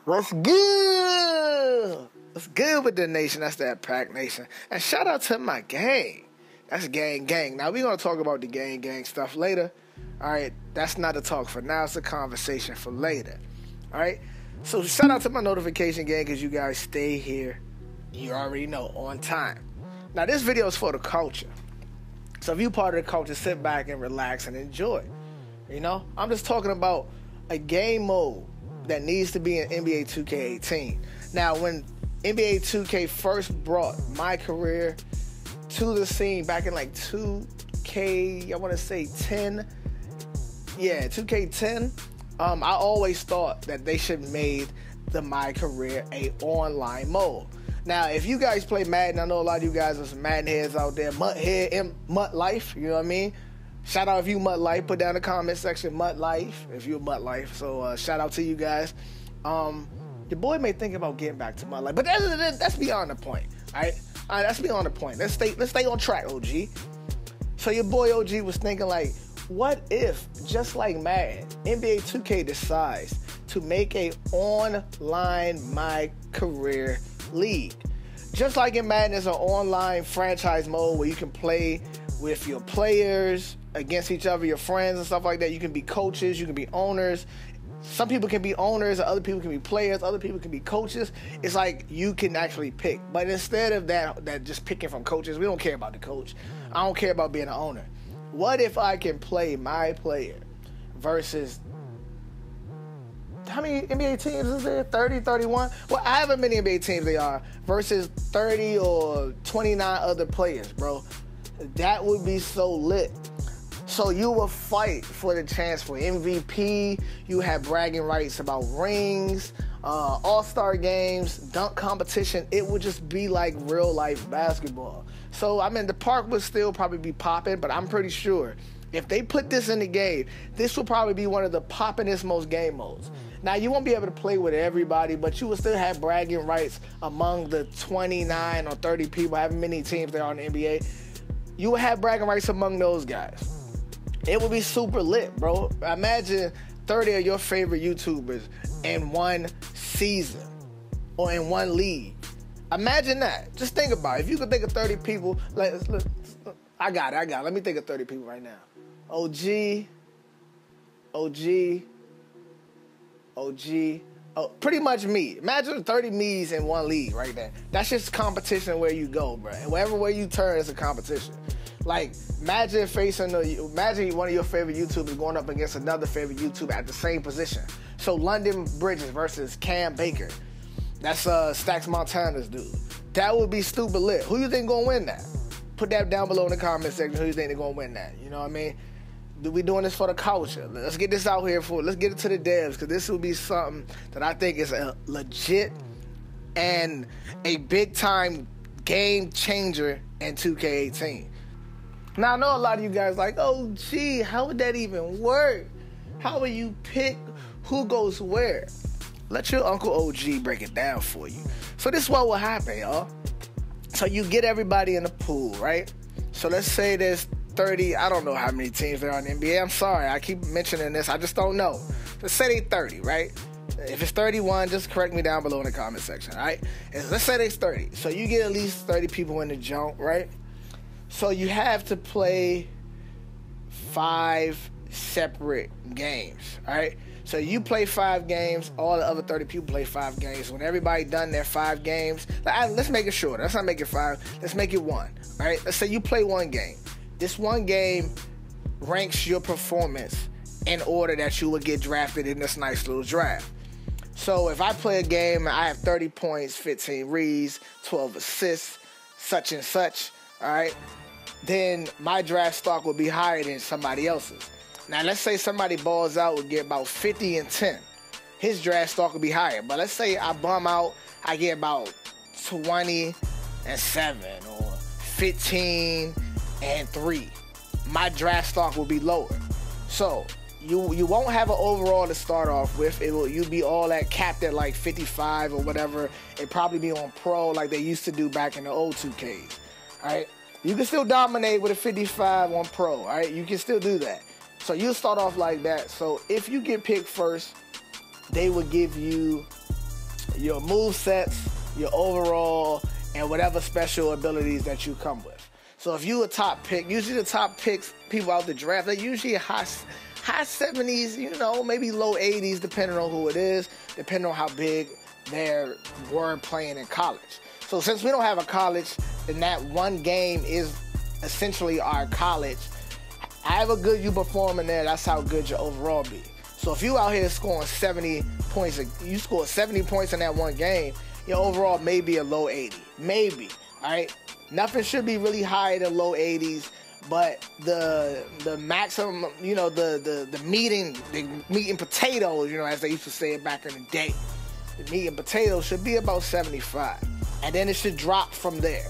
What's good? What's good with the nation? That's that Pack Nation. And shout out to my gang. That's gang. Now, we're going to talk about the gang stuff later. All right? That's not a talk for now. It's a conversation for later. All right? So, shout out to my notification gang because you guys stay here. You already know, on time. Now, this video is for the culture. So, if you're part of the culture, sit back and relax and enjoy. You know? I'm just talking about a game mode that needs to be in NBA 2K18. Now, when NBA 2K first brought my career to the scene back in like 2K, I want to say 10. Yeah, 2K10. I always thought that they should have made the My Career a online mode. Now, if you guys play Madden, I know a lot of you guys are some Madden heads out there. Mutt head and Mutt Life, you know what I mean? Shout out if you Mutt Life. Put down in the comment section, Mutt Life, if you're Mutt Life. So, shout out to you guys. Your boy may think about getting back to Mutt Life, but that's beyond the point, all right? All right, that's beyond the point. Let's stay on track, OG. So your boy OG was thinking like, what if, just like Madden, NBA 2K decides to make a online My Career league? Just like in Madden, there's an online franchise mode where you can play with your players against each other, your friends and stuff like that. You can be coaches, you can be owners. Some people can be owners, other people can be players, other people can be coaches. It's like you can actually pick. But instead of that just picking from coaches, we don't care about the coach. I don't care about being an owner. What if I can play my player versus, how many NBA teams is there? 30, 31? Well, however many NBA teams they are, versus 30 or 29 other players, bro. That would be so lit. So you will fight for the chance for MVP. You have bragging rights about rings, all-star games, dunk competition. It would just be like real-life basketball. So, I mean, the park would still probably be popping, but I'm pretty sure if they put this in the game, this will probably be one of the poppinest most game modes. Now, you won't be able to play with everybody, but you will still have bragging rights among the 29 or 30 people, however many teams there are in the NBA. You will have bragging rights among those guys. It would be super lit, bro. Imagine 30 of your favorite YouTubers in one season or in one league. Imagine that. Just think about it. If you could think of 30 people, I got it. Let me think of 30 people right now. OG, pretty much me. Imagine 30 me's in one league right there. That's just competition where you go, bro. And wherever way you turn, it's a competition. Like, imagine one of your favorite YouTubers going up against another favorite YouTuber at the same position. So London Bridges versus Cam Baker. That's Stacks Montana's dude. That would be stupid lit. Who you think gonna win that? Put that down below in the comment section. Who you think they're gonna win that? You know what I mean? We doing this for the culture. Let's get this out here let's get it to the devs, because this will be something that I think is a legit and a big time game changer in 2K18. Now, I know a lot of you guys like, oh, gee, how would that even work? How will you pick who goes where? Let your Uncle OG break it down for you. So this is what will happen, y'all. So you get everybody in the pool, right? So let's say there's 30, I don't know how many teams there are in the NBA. I'm sorry, I keep mentioning this. I just don't know. Let's say they 30, right? If it's 31, just correct me down below in the comment section, all right? And let's say there's 30. So you get at least 30 people in the jump, right? So you have to play 5 separate games, all right? So you play 5 games, all the other 30 people play 5 games. When everybody done their 5 games, let's make it shorter. Let's not make it 5. Let's make it 1, all right? Let's say you play 1 game. This 1 game ranks your performance in order that you would get drafted in this nice little draft. So if I play a game and I have 30 points, 15 reads, 12 assists, such and such, all right, then my draft stock will be higher than somebody else's. Now, let's say somebody balls out would get about 50 and 10. His draft stock will be higher. But let's say I bum out, I get about 20 and 7 or 15 and 3. My draft stock will be lower. So you won't have an overall to start off with. You'll be all at capped at like 55 or whatever. It probably be on pro like they used to do back in the old 2Ks. All right, you can still dominate with a 55 on pro. All right, you can still do that. So you'll start off like that. So if you get picked first, they will give you your move sets, your overall, and whatever special abilities that you come with. So if you a top pick, usually the top picks, people out the draft, they usually high 70s, you know, maybe low 80s, depending on who it is, depending on how big they were playing in college. So since we don't have a college, then that one game is essentially our college. However good you perform in there, that's how good your overall be. So if you out here scoring 70 points, you score 70 points in that one game, your overall may be a low 80, maybe, all right? Nothing should be really higher than low 80s, but the maximum, you know, the meat and potatoes, you know, as they used to say it back in the day, the meat and potatoes should be about 75, and then it should drop from there.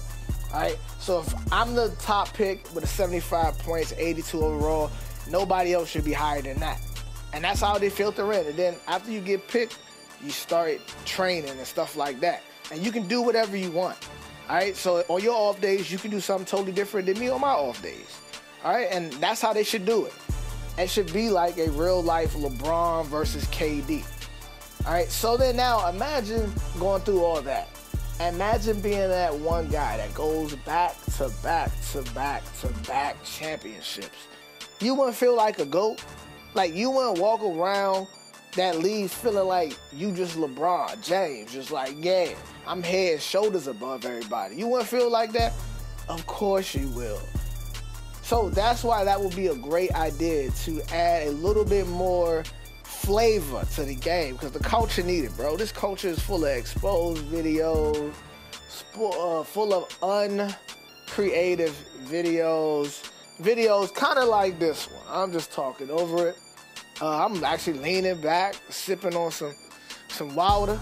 All right, so if I'm the top pick with a 75 points, 82 overall, nobody else should be higher than that. And that's how they filter in. And then after you get picked, you start training and stuff like that. And you can do whatever you want. All right, so on your off days, you can do something totally different than me on my off days. All right, and that's how they should do it. It should be like a real life LeBron versus KD. All right, so then now imagine going through all that. Imagine being that one guy that goes back to back to back to back championships. You wouldn't feel like a GOAT? Like, you wouldn't walk around that league feeling like you just LeBron James, just like, yeah, I'm head and shoulders above everybody. You wouldn't feel like that? Of course you will. So that's why that would be a great idea, to add a little bit more flavor to the game, because the culture needed, bro. This culture is full of exposed videos, full of uncreative videos kind of like this one. I'm just talking over it. I'm actually leaning back, sipping on some water.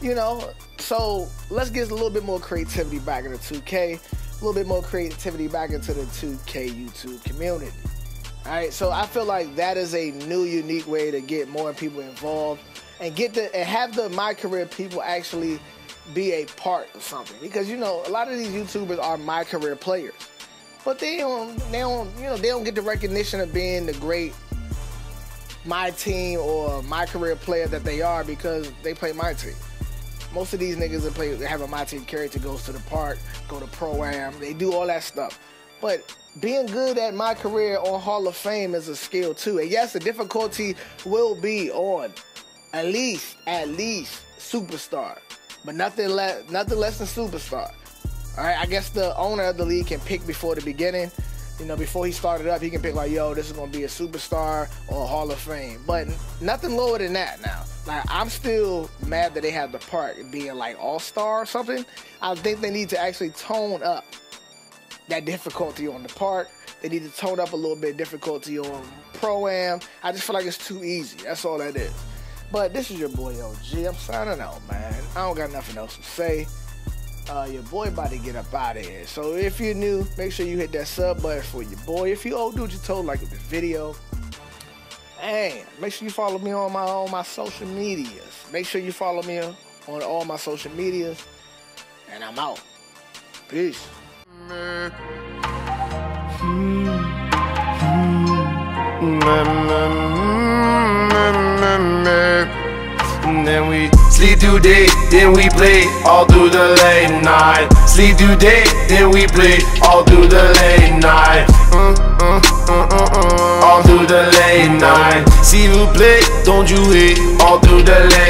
You know, so let's get a little bit more creativity back into 2K, a little bit more creativity back into the 2K YouTube community. All right, so I feel like that is a new, unique way to get more people involved and have the My Career people actually be a part of something, because you know a lot of these YouTubers are My Career players, but they don't get the recognition of being the great My Team or My Career player that they are, because they play My Team. Most of these niggas that have a My Team character goes to the park, go to Pro-Am, they do all that stuff. But being good at My Career on Hall of Fame is a skill too. And yes, the difficulty will be on at least Superstar, but nothing less than Superstar. All right, I guess the owner of the league can pick before the beginning. You know, before he started up, he can pick like, yo, this is gonna be a Superstar or a Hall of Fame, but nothing lower than that now. Like, I'm still mad that they have the park being like All-Star or something. I think they need to actually tone up that difficulty on the park. They need to tone up a little bit difficulty on Pro-Am. I just feel like it's too easy. That's all that is. But this is your boy OG. I'm signing out, man. I don't got nothing else to say. Your boy about to get up out of here. So if you're new, make sure you hit that sub button for your boy. If you old, do what you told, like this video. And make sure you follow me on my social medias. Make sure you follow me on all my social medias. And I'm out. Peace. Then we sleep through day, then we play all through the late night. Sleep through day, then we play all through the late night. All through the late night. See you play, don't you hate, all through the late night.